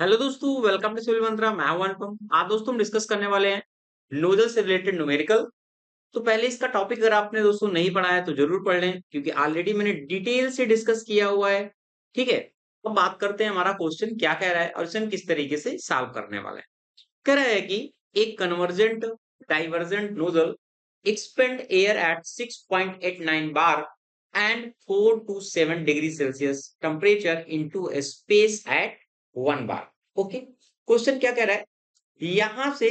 Hello दोस्तों, welcome to civil मंत्रा। मैं हूं अनुपम। आज दोस्तों हम डिस्कस करने वाले हैं नोजल से रिलेटेड न्यूमेरिकल। तो पहले इसका टॉपिक अगर आपने दोस्तों नहीं पढ़ा है तो जरूर पढ़ लें, क्योंकि ऑलरेडी मैंने डिटेल से डिस्कस किया हुआ है। ठीक है, अब बात करते हैं हमारा क्वेश्चन क्या कह रहा है और इसे हम किस तरीके से सॉल्व करने वाले हैं। कह रहा है कि एक convergent divergent nozzle expand air at 6.89 bar and 4 to 7 degree Celsius temperature into A space at 1 bar. Okay, question क्या कह रहा है, यहां से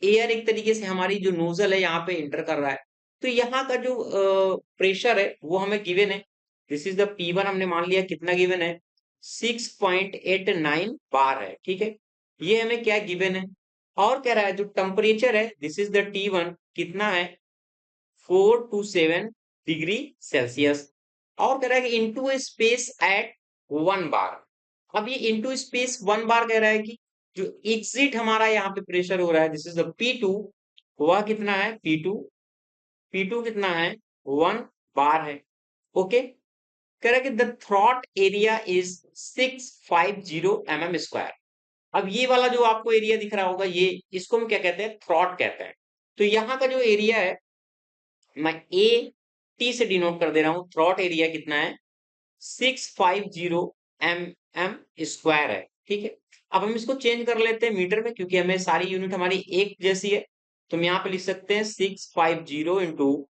एयर एक तरीके से हमारी जो नोजल है यहाँ पे इंटर कर रहा है। तो यहाँ का जो प्रेशर है वो हमें गिवन है। दिस इज द P1, हमने मान लिया कितना गिवन है, 6.89 बार है। ठीक है, ये हमें क्या गिवन है। और कह रहा है जो टेम्परेचर है, दिस इज द T1, कितना है, 4 to 7 डिग्री सेल्सियस। और कह रहा है कि इनटू स्पेस एट 1 बार। अब ये इनटू स्पेस 1 बार कह रहा है कि जो एग्जिट हमारा यहाँ पे प्रेशर हो रहा है, दिस इज द P2, वह कितना है, P2 कितना है, 1 बार है। ओके, कह रहा है कि the throat area is 650 mm²। अब ये वाला जो आपको एरिया दिख रहा होगा, ये इसको हम क्या कहते हैं, थ्रॉट कहते हैं। तो यहाँ का जो एरिया है, मैं ए टी से डिनोट कर दे रहा हूं। थ्रॉट एरिया कितना है, 650 mm² है। ठीक है, अब हम इसको चेंज कर लेते हैं मीटर में, क्योंकि हमें सारी यूनिट हमारी एक जैसी है। तो हम यहाँ पे लिख सकते हैं 650 into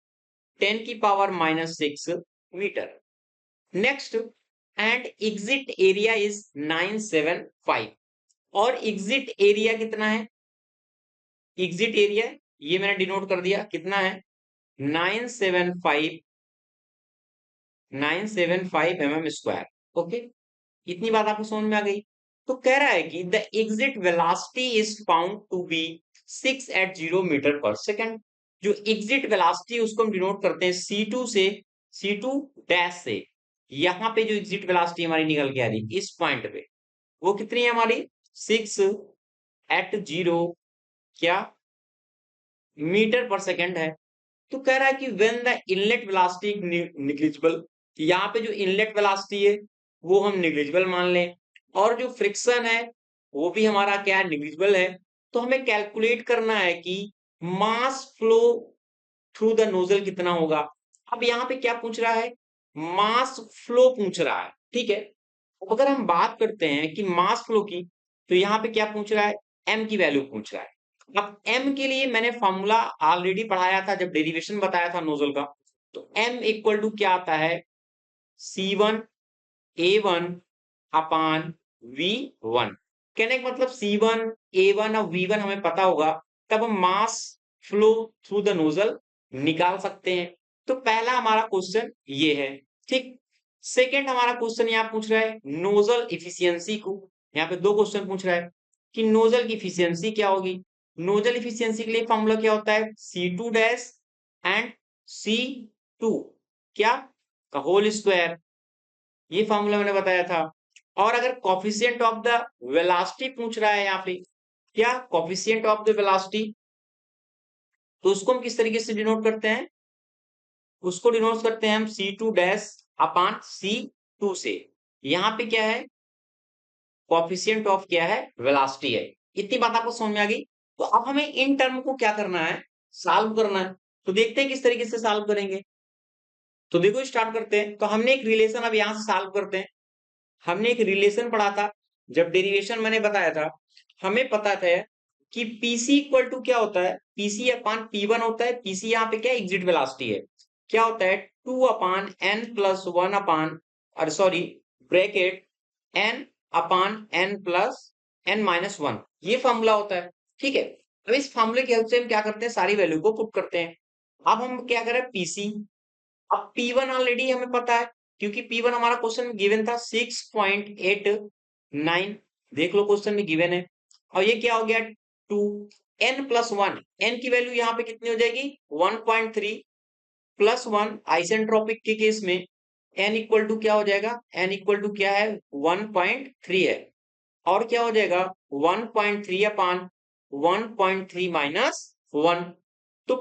10⁻⁻6 metre. Next, and exit area is 975। और एग्जिट एरिया कितना है, एग्जिट एरिया ये मैंने डिनोट कर दिया, कितना है, 975 mm²। ओके, इतनी बात आपको समझ में आ गई। तो कह रहा है कि the exit velocity is found to be 680 metre पर सेकेंड। जो एग्जिट वेलोसिटी उसको हम डिनोट करते हैं C2 से, C2 डैश से। यहां पे जो एग्जिट वेलोसिटी हमारी निकल के आ रही इस पॉइंट पे, वो कितनी है हमारी, 680 क्या मीटर पर सेकेंड है। तो कह रहा है कि when the inlet velocity negligible, यहाँ पे जो इनलेट वेलोसिटी है वो हम निग्लिजिबल मान लें, और जो फ्रिक्शन है वो भी हमारा क्या है, निग्लिजिबल है। तो हमें कैलकुलेट करना है कि mass flow through the nozzle कितना होगा। अब यहाँ पे क्या पूछ रहा है, मास फ्लो पूछ रहा है। ठीक है, अगर हम बात करते हैं कि मास फ्लो की, तो यहाँ पे क्या पूछ रहा है, एम की वैल्यू पूछ रहा है। अब एम के लिए मैंने फॉर्मूला ऑलरेडी पढ़ाया था जब डेरिवेशन बताया था नोजल का। तो एम इक्वल टू क्या आता है, C1 A1 अपान V1। कहने का मतलब C1 A1 और V1 हमें पता होगा, तब हम mass flow through the nozzle निकाल सकते हैं। तो पहला हमारा क्वेश्चन ये है। ठीक, सेकेंड हमारा क्वेश्चन यहाँ पूछ रहा है नोजल इफिशियंसी को। यहाँ पे दो क्वेश्चन पूछ रहा है कि नोजल की इफिशियंसी क्या होगी। नोजल इफिशियंसी के लिए फॉर्मूला क्या होता है, C2 डैश एंड C2 क्या का होल स्क्वायर। ये फॉर्मूला मैंने बताया था। और अगर कॉफिशिएंट ऑफ द वेलोसिटी पूछ रहा है यहाँ पे, क्या कॉफिशिएंट ऑफ द वेलोसिटी, तो उसको हम किस तरीके से डिनोट करते हैं, उसको डिनोट करते हैं हम C2 डैश अपान C2 से। यहाँ पे क्या है, कॉफिशिएंट ऑफ क्या है, वेलोसिटी है। इतनी बात आपको समझ में आ गई। तो अब हमें इन टर्म को क्या करना है, सॉल्व करना है। तो देखते हैं किस तरीके से सॉल्व करेंगे। तो देखो स्टार्ट करते हैं। तो हमने एक रिलेशन अब यहां से सॉल्व करते हैं। हमने एक रिलेशन पढ़ा था जब डेरिवेशन मैंने बताया था। हमें पता था कि पीसी इक्वल टू क्या होता है, पीसी अपान P1 होता है। पीसी यहाँ पे क्या एग्जिट वेलोसिटी है, क्या होता है, 2/n+1 अपान, और सॉरी, ब्रैकेट n अपान n+n-1, ये फॉर्मूला होता है। ठीक है, अब इस फॉर्मूले की हेल्प से हम क्या करते हैं, सारी वैल्यू को पुट करते हैं। अब हम क्या करें, पीसी। अब P1 ऑलरेडी हमें पता है, क्योंकि P1 हमारा क्वेश्चन में गिवन था 6.89। देख लो क्वेश्चन में गिवन है। और ये क्या हो गया, 2n+1, n की वैल्यू यहाँ पे कितनी हो जाएगी, 1.3 प्लस 1। आइसेंट्रोपिक के केस में n इक्वल टू क्या हो जाएगा, n इक्वल टू क्या है, 1.3 है। और क्या हो जाएगा, 1.3 अपान 1.3 माइनस 1। तो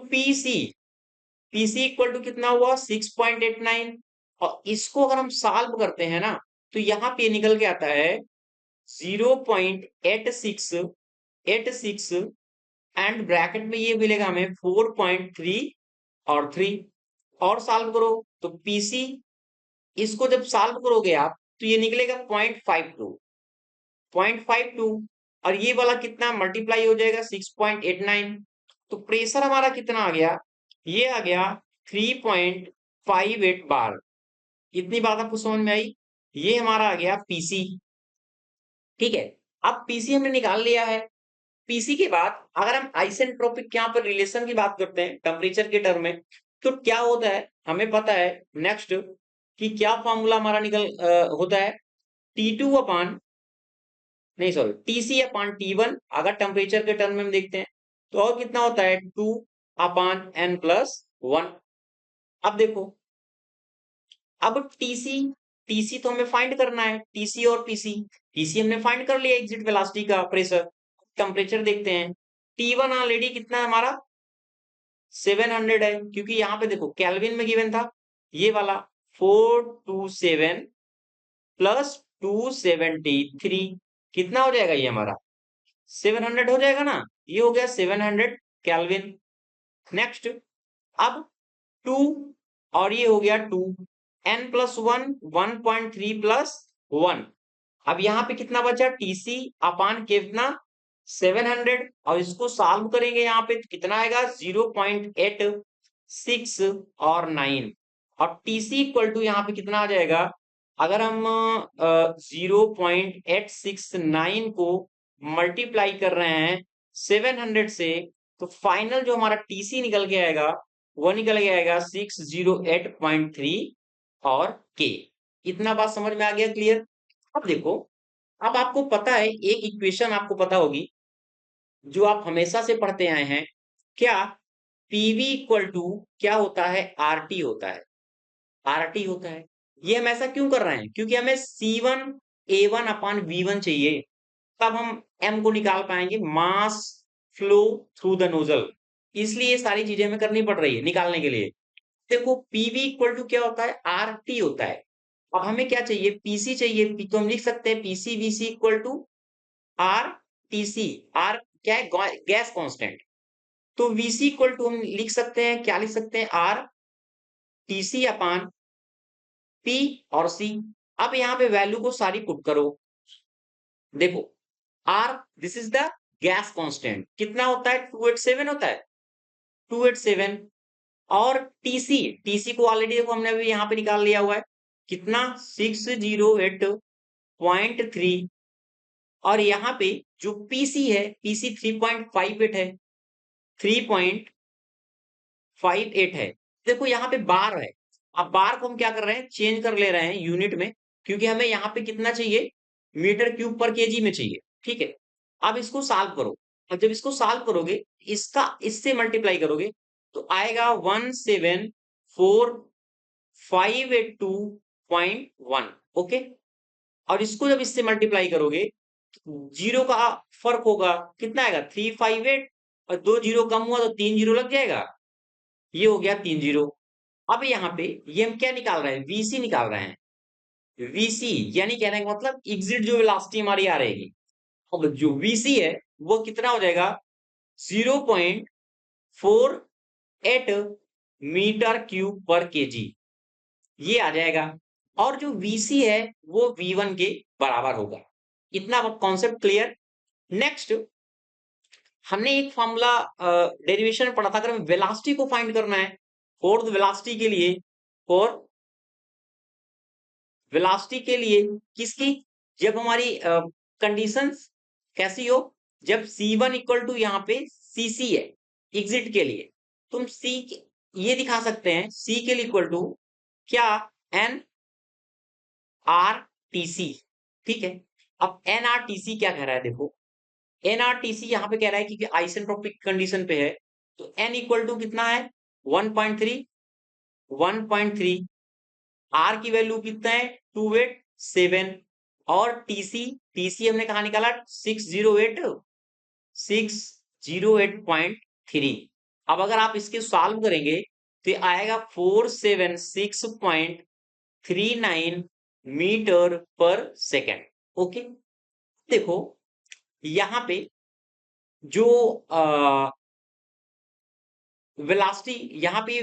पीसी इक्वल टू कितना हुआ, 6.89। और इसको अगर हम सॉल्व करते हैं ना, तो यहाँ पे निकल के आता है 0.86 एंड ब्रैकेट में ये मिलेगा हमें 4.3 और 3 और सॉल्व करो तो पीसी इसको जब सॉल्व करोगे आप तो ये निकलेगा 0.52 और ये वाला कितना मल्टीप्लाई हो जाएगा 6.89। तो प्रेशर हमारा कितना आ गया, ये आ गया 3.58 बार। इतनी बात आपको समझ में आई, ये हमारा आ गया पीसी। ठीक है, अब पीसी हमने निकाल लिया है। पीसी के बाद अगर हम आइसेंट्रोपिक यहाँ पर रिलेशन की बात करते हैं टेम्परेचर के टर्म में, तो क्या होता है हमें पता है नेक्स्ट कि क्या फॉर्मूला हमारा होता है T2 अपान नहीं सॉरी टीसी अपान T1 अगर टेम्परेचर के टर्म में हम देखते हैं तो और कितना होता है 2 अपान n प्लस 1। अब देखो, अब टीसी तो हमें फाइंड करना है, टीसी और पीसी हमने फाइंड कर लिया एग्जिट वेलोसिटी का प्रेशर। टेम्परेचर देखते हैं, T1 ऑलरेडी कितना है हमारा 700 है, क्योंकि यहाँ पे देखो केल्विन में गिवन था ये वाला 427 प्लस 273 कितना हो जाएगा, ये हमारा 700 हो जाएगा ना, ये हो गया 700 केल्विन। नेक्स्ट अब 2 और ये हो गया 2 n प्लस 1 1.3 प्लस 1। अब यहाँ पे कितना बचा टीसी अपान कितना 700 और इसको सॉल्व करेंगे यहाँ पे तो कितना आएगा 0.86 और 9 और टीसी इक्वल टू यहाँ पे कितना आ जाएगा, अगर हम 0.869 को मल्टीप्लाई कर रहे हैं 700 से तो फाइनल जो हमारा टीसी निकल के आएगा वो निकल के आएगा 608.3 और के। इतना बात समझ में आ गया, क्लियर। अब देखो, अब आपको पता है एक इक्वेशन आपको पता होगी जो आप हमेशा से पढ़ते आए हैं, क्या पीवी इक्वल टू क्या होता है आरटी होता है, आरटी होता है। ये हम ऐसा क्यों कर रहे हैं, क्योंकि हमें C1 A1 अपान V1 चाहिए, तब हम M को निकाल पाएंगे mass flow through the nozzle, इसलिए ये सारी चीजें हमें करनी पड़ रही है निकालने के लिए। देखो पीवी इक्वल टू क्या होता है आरटी होता है। अब हमें क्या चाहिए पीसी चाहिए, तो हम लिख सकते हैं PC VC equal to R TC. R क्या है गैस कांस्टेंट, तो वीसी इक्वल टू हम लिख सकते हैं, क्या लिख सकते हैं आर टीसी अपान पी और सी। अब यहाँ पे वैल्यू को सारी पुट करो, देखो R this is the gas constant कितना होता है 287 होता है 287 और टीसी, टीसी को ऑलरेडी देखो हमने अभी यहाँ पे निकाल लिया हुआ है कितना 608.3 और यहाँ पे जो पीसी है पीसी 3.58 है 3.58 है। देखो यहाँ पे बार है, अब बार को हम क्या कर रहे हैं चेंज कर ले रहे हैं यूनिट में, क्योंकि हमें यहाँ पे कितना चाहिए मीटर क्यूब पर केजी में चाहिए। ठीक है, अब इसको सॉल्व करो और जब इसको सॉल्व करोगे इसका इससे मल्टीप्लाई करोगे तो आएगा 174,582.1। ओके, और इसको जब इससे मल्टीप्लाई करोगे जीरो का फर्क होगा कितना आएगा 358 और 2 जीरो कम हुआ तो 3 जीरो लग जाएगा, ये हो गया 3 जीरो। अब यहाँ पे ये हम क्या निकाल रहे हैं वीसी निकाल रहे हैं, वीसी यानी कहने का मतलब एग्जिट जो वेलोसिटी हमारी आ रहेगी, अब जो वीसी है वो कितना हो जाएगा 0.48 मीटर क्यूब पर केजी, ये आ जाएगा। और जो वीसी है वो V1 के बराबर होगा। इतना कॉन्सेप्ट क्लियर। नेक्स्ट हमने एक फॉर्मूला डेरिवेशन में पढ़ा था, अगर हमें वेलोसिटी को फाइंड करना है फोर्थ वेलोसिटी के लिए, फॉर वेलोसिटी के लिए किसकी, जब हमारी कंडीशंस कैसी हो, जब C1 इक्वल टू यहाँ पे CC है एग्जिट के लिए, तुम C ये दिखा सकते हैं C के लिए इक्वल टू क्या एन आर टी सी। ठीक है, अब NRTC क्या कह रहा है, देखो NRTC यहाँ पे कह रहा है कि आइसेंट्रोपिक कंडीशन पे है, तो N इक्वल टू कितना है 1.3 1.3, R की वैल्यू कितना है 287 और TC हमने कहा निकाला 608.3। अब अगर आप इसके सॉल्व करेंगे तो आएगा 476.39 मीटर पर सेकेंड। ओके, देखो यहाँ पे जो वेलोसिटी यहाँ पे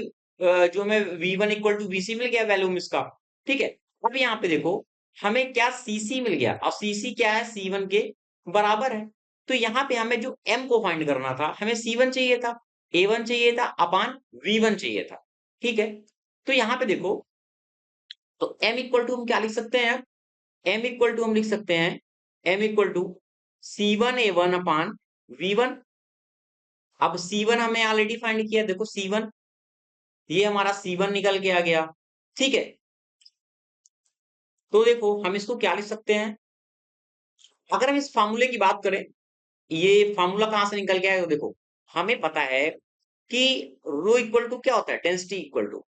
जो हमें v1 इक्वल टू vc मिल गया वैल्यूम इसका, ठीक है। अब यहाँ पे देखो हमें क्या cc मिल गया, और cc क्या है, c1 के बराबर है। तो यहाँ पे हमें जो m को फाइंड करना था, हमें c1 चाहिए था, a1 चाहिए था अपान v1 चाहिए था, ठीक है। तो यहाँ पे देखो, तो m इक्वल टू हम क्या लिख सकते हैं, m इक्वल टू हम लिख सकते हैं m equal to c1a1 upon v1। अब c1 हमने ऑलरेडी फाइंड किया, देखो c1, ये हमारा C1 निकल के आ गया, ठीक है। तो देखो हम इसको क्या लिख सकते हैं, अगर हम इस फार्मूले की बात करें, ये फार्मूला कहां से निकल के आया, तो देखो हमें पता है कि रो इक्वल टू क्या होता है, density equal to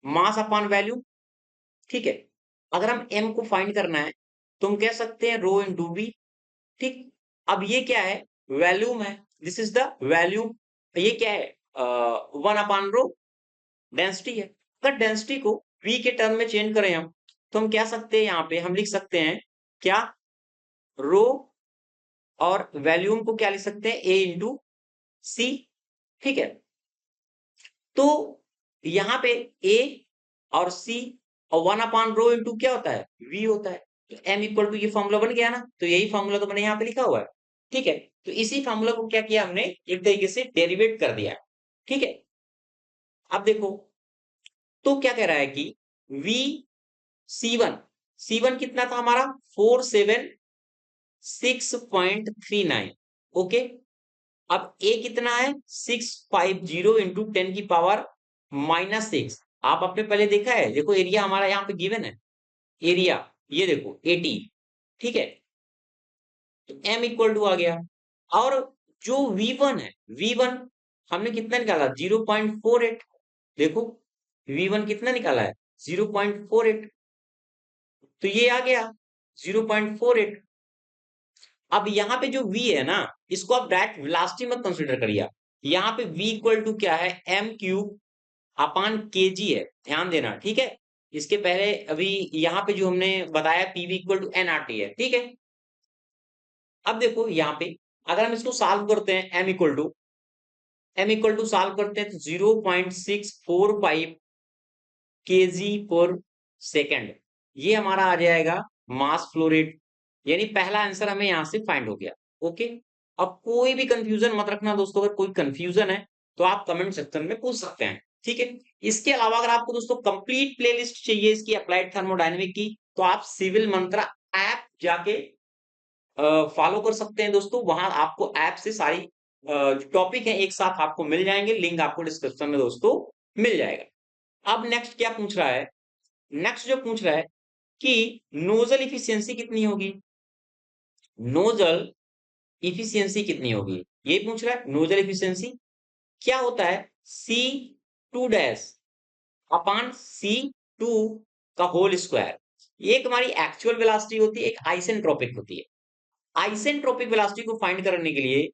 mass upon volume, ठीक है। अगर हम m को फाइंड करना है तो हम कह सकते हैं रो इंटू v, ठीक। अब ये क्या है, वैल्यूम है, दिस इज द वैल्यूम। ये क्या है, 1 अपॉन रो डेंसिटी है। अगर डेंसिटी को v के टर्म में चेंज करें हम, तो हम क्या सकते हैं, यहाँ पे हम लिख सकते हैं क्या, रो, और वैल्यूम को क्या लिख सकते हैं, a इंटू सी, ठीक है। तो यहाँ पे a और c और 1 अपॉन रो इंटू क्या होता है, v होता है। तो m इक्वल टू, ये फॉर्मूला बन गया ना, तो यही फॉर्मूला तो मैंने यहाँ पे लिखा हुआ है, ठीक है। तो इसी फॉर्मूला को क्या किया हमने, एक तरीके से डेरिवेट कर दिया, ठीक है। अब देखो, तो क्या कह रहा है कि v C1 कितना था हमारा, 476.39, ओके। अब a कितना है, 650 इंटू 10 की पावर -6। आप आपने पहले देखा है, देखो एरिया हमारा यहाँ पे गिवन है, एरिया ये देखो 80, ठीक है। तो m इक्वल टू आ गया, और जो v1 है, v1 हमने कितना निकाला, 0.48, देखो v1 कितना निकाला है, 0.48, तो ये आ गया 0.48। अब यहाँ पे जो v है ना, इसको आप डायरेक्ट वेलोसिटी मत कंसीडर करिए, यहाँ पे v इक्वल टू क्या है, m क्यूब अपान kg है, ध्यान देना, ठीक है। इसके पहले अभी यहाँ पे जो हमने बताया pv इक्वल टू nRT है, ठीक है। अब देखो यहाँ पे अगर हम इसको सॉल्व करते हैं, m इक्वल टू सॉल्व करते हैं तो 0.645 kg पर सेकेंड, ये हमारा आ जाएगा मास फ्लो रेट, यानी पहला आंसर हमें यहां से फाइंड हो गया, ओके। अब कोई भी कंफ्यूजन मत रखना दोस्तों, अगर कोई कंफ्यूजन है तो आप कमेंट सेक्शन में पूछ सकते हैं, ठीक है। इसके अलावा अगर आपको दोस्तों कंप्लीट प्लेलिस्ट चाहिए इसकी अप्लाइड थर्मोडायनेमिक की, तो आप सिविल मंत्रा ऐप जाके फॉलो कर सकते हैं दोस्तों, वहां आपको ऐप से सारी जो टॉपिक है एक साथ आपको मिल जाएंगे, लिंक आपको डिस्क्रिप्शन में दोस्तों मिल जाएगा। अब नेक्स्ट क्या पूछ रहा है, नेक्स्ट जो पूछ रहा है कि नोजल इफिशियंसी कितनी होगी, नोजल इफिशियंसी कितनी होगी, ये पूछ रहा है। नोजल इफिशियंसी क्या होता है, C2 डैश अपान C2 का होल स्क्वायर। एक हमारी एक्चुअल वेलोसिटी होती है, एक आइसेंट्रोपिक होती है। आइसेंट्रोपिक वेलोसिटी को फाइंड करने के लिए,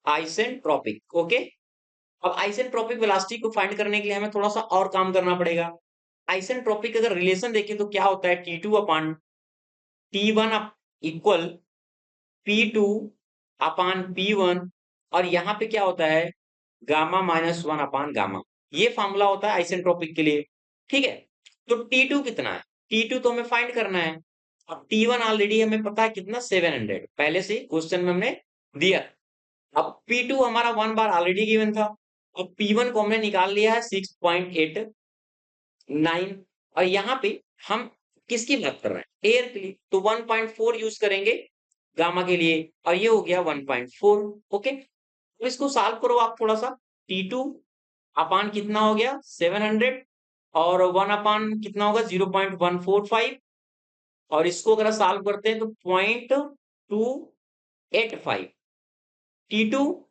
आइसेंट्रोपिक, ओके। अब आइसेंट्रोपिक वेलोसिटी को फाइंड करने के लिए हमें थोड़ा सा और काम करना पड़ेगा। आइसेंट्रोपिक अगर रिलेशन देखें तो क्या होता है, T2 अपान T1 इक्वल P2 अपान P1, और यहाँ पे क्या होता है, गामा -1 अपान गामा, ये फॉर्मूला होता है आइसेंट्रोपिक के लिए, ठीक है। तो T2 कितना है, T2 तो हमें फाइंड करना है, अब T1 ऑलरेडी हमें पता है कितना, 700, पहले से क्वेश्चन में हमने दिया। अब P2 हमारा 1 बार ऑलरेडी गिवन था, अब P1 को हमने निकाल लिया है 6.89, और यहाँ पे हम किसकी बात कर रहे हैं, एयर के लिए, तो 1.4 यूज करेंगे गामा के लिए, और ये हो गया 1.4, ओके। तो इसको सॉल्व करो आप थोड़ा सा, T2 अपान कितना हो गया 700, और 1 अपान कितना होगा 0.145, और इसको अगर सॉल्व करते हैं तो 0.285 T2,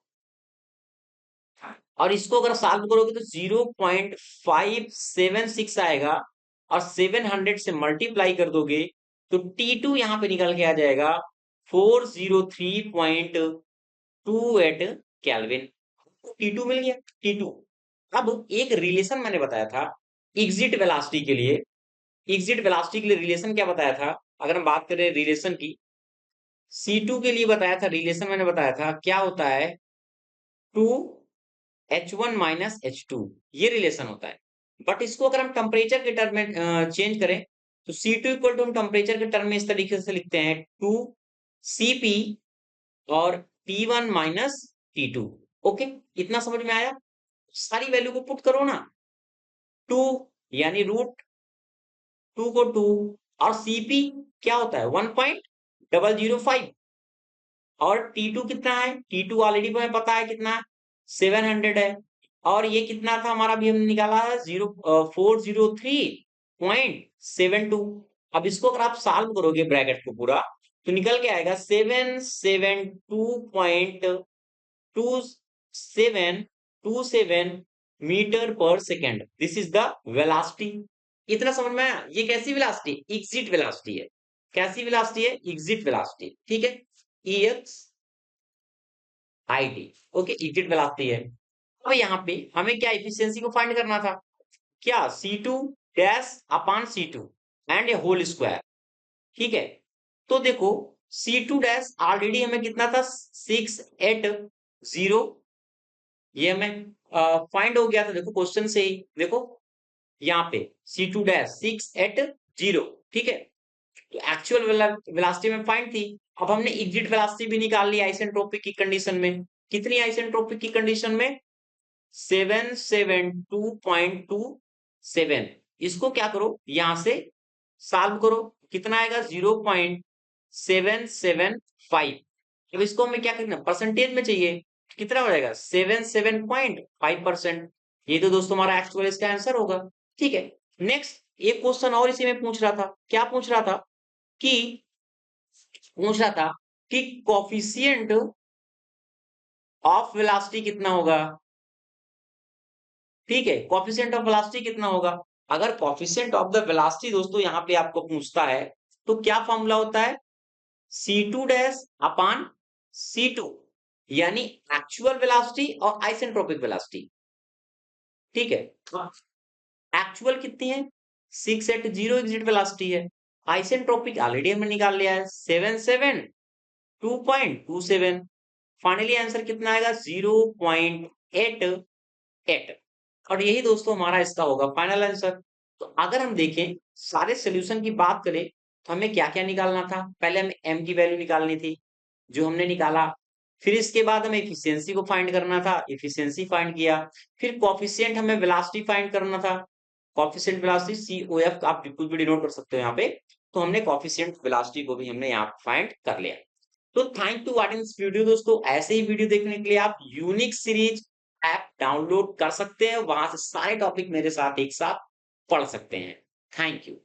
और इसको अगर सॉल्व करोगे तो 0.576 आएगा, और 700 से मल्टीप्लाई कर दोगे तो T2 यहाँ पे निकल के आ जाएगा 403.28 केल्विन। T2 मिल गया, T2। अब एक रिलेशन मैंने बताया था एग्जिट वेलोसिटी के लिए, एग्जिट वेलोसिटी के लिए रिलेशन क्या बताया था, अगर हम बात करें रिलेशन की, C2 के लिए बताया था, रिलेशन मैंने बताया था क्या होता है, 2H1 माइनस H2, ये रिलेशन होता है। बट इसको अगर हम टेम्परेचर के टर्म में चेंज करें तो C2 इक्वल टू हम टेम्परेचर के टर्म में इस तरीके से लिखते हैं 2Cp और T1 माइनस T2। ओके, इतना समझ में आया? सारी वैल्यू को पुट करो ना, 2 यानी रूट 2 को 2, और Cp क्या होता है 1.005, और T2 कितना है, T2 ऑलरेडी हमें पता है कितना है, 700 है, और ये कितना था हमारा, भी हमने निकाला है 403.72। अब इसको अगर आप सॉल्व करोगे ब्रैकेट को पूरा, तो निकल के आएगा 772.2727 मीटर पर second. This is the velocity. इतना समझ में आया? ये कैसी वेलोसिटी, एग्जिट वेलोसिटी है। कैसी वेलोसिटी है, एग्जिट वेलोसिटी, ठीक है, EX IT। Okay, exit velocity है। अब यहाँ पे हमें क्या एफिशिएंसी को फाइंड करना था, क्या C2 dash upon C2 and A whole square, ठीक है। तो देखो C2 डैश ऑलरेडी हमें कितना था 680, ये हमें फाइंड हो गया था, देखो क्वेश्चन से ही देखो यहाँ पे C2 डैश 680, ठीक है। तो एक्चुअल वेलोसिटी में फाइंड थी। अब हमने एग्जिट वेलोसिटी भी निकाल ली आइसेंट्रोपिक की कंडीशन में। कितनी आइसेंट्रोपिक की कंडीशन में, 772.27। इसको क्या करो, यहां से सॉल्व करो, कितना आएगा 0.775। अब इसको हमें क्या करना, परसेंटेज में चाहिए, कितना हो जाएगा 77.5%। ये तो दोस्तों हमारा एक्चुअल इसका आंसर होगा, ठीक है। नेक्स्ट एक क्वेश्चन और इसी में पूछ रहा था, क्या पूछ रहा था कि कोफिशिएंट ऑफ वेलोसिटी कितना होगा, ठीक है, कोफिशिएंट ऑफ वेलोसिटी कितना होगा। अगर कोफिशिएंट ऑफ द वेलोसिटी दोस्तों यहाँ पे आपको पूछता है, तो क्या फॉर्मूला होता है, C2 डैश अपान C2, यानी एक्चुअल वेलोसिटी और आइसेंट्रोपिक वेलोसिटी, ठीक है। एक्चुअल कितनी है, 680 एग्जिट वेलोसिटी है, आइसेंट्रोपिक ऑलरेडी हमने निकाल लिया है 772.27। फाइनली आंसर कितना आएगा 0.88। और यही दोस्तों हमारा इसका होगा फाइनल आंसर। तो अगर हम देखें सारे सॉल्यूशन की बात करें, तो हमें क्या क्या निकालना था, पहले हमें m की वैल्यू निकालनी थी, जो हमने निकाला। फिर इसके बाद हमें एफिशिएंसी को फाइंड करना था, एफिशिएंसी फाइंड किया। फिर कोफिशिएंट हमें वेलोसिटी फाइंड करना था, कोफिशिएंट वेलोसिटी COF आप कुछ भी डिनोट कर सकते हो यहाँ पे। तो हमने कोफिशिएंट वेलोसिटी को भी हमने यहाँ फाइंड कर लिया। तो thank to watching this video दोस्तों। ऐसे ही वीडियो देखने के लिए आप यूनिक सीरीज ऐप डाउनलोड कर सकते हैं, वहां से सारे टॉपिक मेरे साथ एक साथ पढ़ सकते हैं। Thank you.